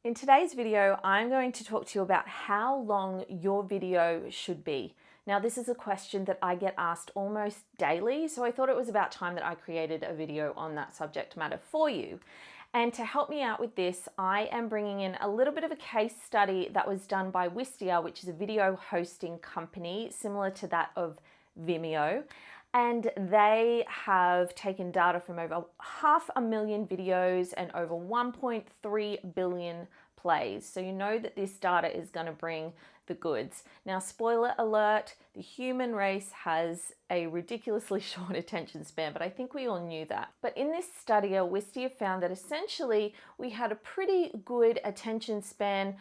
In today's video, I'm going to talk to you about how long your video should be. Now, this is a question that I get asked almost daily, so I thought it was about time that I created a video on that subject matter for you. And to help me out with this, I am bringing in a little bit of a case study that was done by Wistia, which is a video hosting company similar to that of Vimeo. And they have taken data from over 500,000 videos and over 1.3 billion plays. So you know that this data is going to bring the goods. Now, spoiler alert, the human race has a ridiculously short attention span, but I think we all knew that. But in this study, Wistia found that essentially we had a pretty good attention span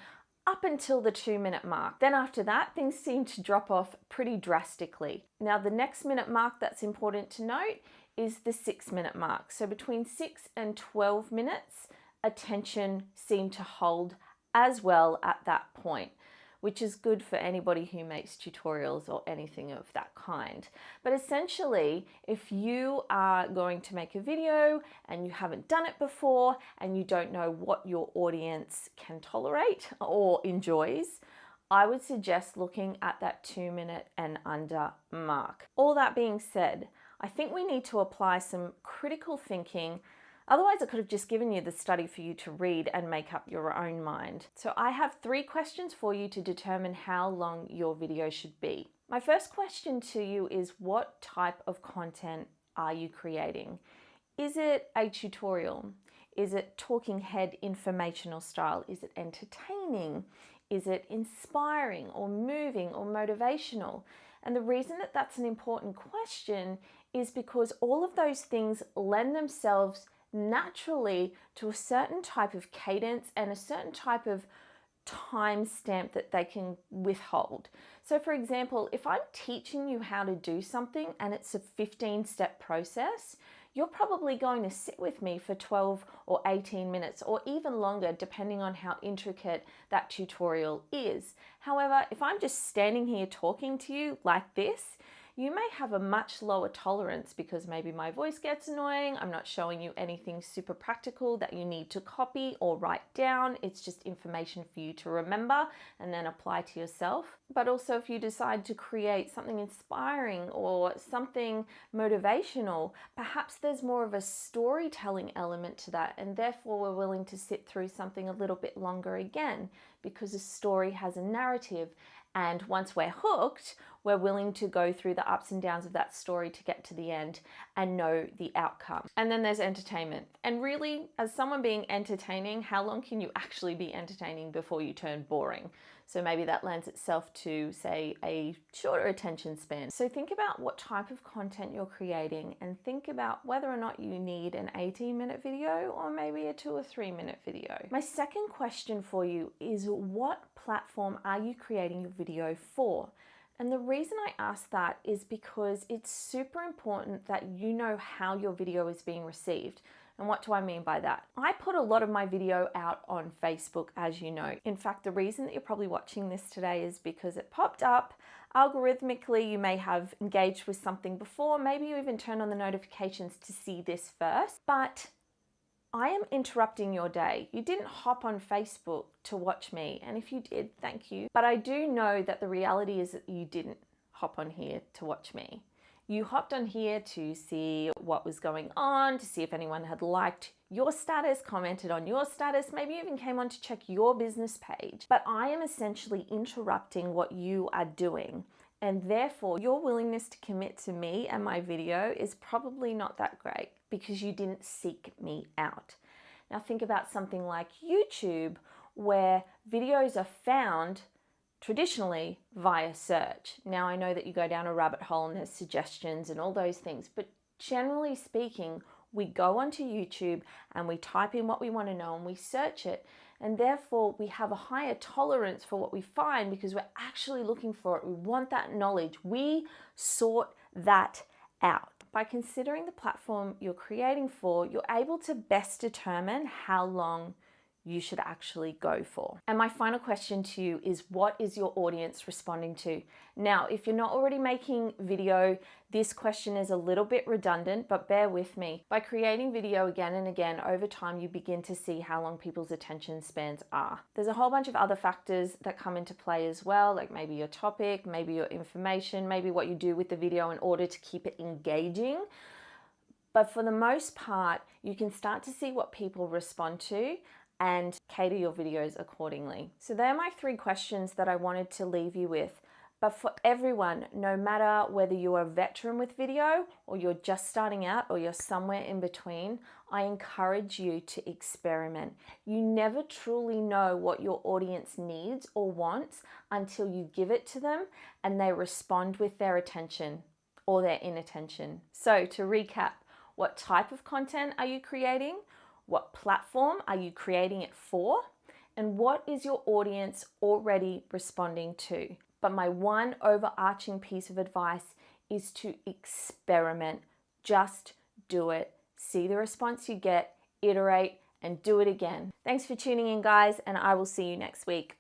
up until the 2-minute mark. Then after that, things seem to drop off pretty drastically. Now, the next minute mark that's important to note is the 6-minute mark. So between 6 and 12 minutes, attention seemed to hold as well at that point, which is good for anybody who makes tutorials or anything of that kind. But essentially, if you are going to make a video and you haven't done it before and you don't know what your audience can tolerate or enjoys, I would suggest looking at that 2-minute and under mark. All that being said, I think we need to apply some critical thinking. Otherwise, I could have just given you the study for you to read and make up your own mind. So I have 3 questions for you to determine how long your video should be. My first question to you is, what type of content are you creating? Is it a tutorial? Is it talking head informational style? Is it entertaining? Is it inspiring or moving or motivational? And the reason that that's an important question is because all of those things lend themselves naturally to a certain type of cadence and a certain type of time stamp that they can withhold. So for example, if I'm teaching you how to do something and it's a 15-step process, you're probably going to sit with me for 12 or 18 minutes or even longer, depending on how intricate that tutorial is. However, if I'm just standing here talking to you like this, you may have a much lower tolerance because maybe my voice gets annoying. I'm not showing you anything super practical that you need to copy or write down. It's just information for you to remember and then apply to yourself. But also if you decide to create something inspiring or something motivational, perhaps there's more of a storytelling element to that, and therefore we're willing to sit through something a little bit longer again because a story has a narrative. And once we're hooked, we're willing to go through the ups and downs of that story to get to the end and know the outcome. And then there's entertainment. And really, as someone being entertaining, how long can you actually be entertaining before you turn boring? So maybe that lends itself to, say, a shorter attention span. So think about what type of content you're creating and think about whether or not you need an 18-minute video or maybe a 2 or 3-minute video. My second question for you is, what platform are you creating your video for? And the reason I ask that is because it's super important that you know how your video is being received. And what do I mean by that? I put a lot of my video out on Facebook, as you know. In fact, the reason that you're probably watching this today is because it popped up. Algorithmically, you may have engaged with something before. Maybe you even turn on the notifications to see this first. But I am interrupting your day. You didn't hop on Facebook to watch me. And if you did, thank you. But I do know that the reality is that you didn't hop on here to watch me. You hopped on here to see what was going on, to see if anyone had liked your status, commented on your status, maybe even came on to check your business page. But I am essentially interrupting what you are doing. And therefore, your willingness to commit to me and my video is probably not that great because you didn't seek me out. Now think about something like YouTube, where videos are found traditionally via search. Now I know that you go down a rabbit hole and there's suggestions and all those things, but generally speaking, we go onto YouTube and we type in what we want to know and we search it, and therefore we have a higher tolerance for what we find because we're actually looking for it. We want that knowledge. We sort that out. By considering the platform you're creating for, you're able to best determine how long you should actually go for. And my final question to you is, what is your audience responding to? Now, if you're not already making video, this question is a little bit redundant, but bear with me. By creating video again and again, over time, you begin to see how long people's attention spans are. There's a whole bunch of other factors that come into play as well, like maybe your topic, maybe your information, maybe what you do with the video in order to keep it engaging. But for the most part, you can start to see what people respond to and cater your videos accordingly. So they're my 3 questions that I wanted to leave you with. But for everyone, no matter whether you're a veteran with video or you're just starting out or you're somewhere in between, I encourage you to experiment. You never truly know what your audience needs or wants until you give it to them and they respond with their attention or their inattention. So to recap, what type of content are you creating? What platform are you creating it for? And what is your audience already responding to? But my one overarching piece of advice is to experiment. Just do it. See the response you get, iterate, and do it again. Thanks for tuning in, guys, and I will see you next week.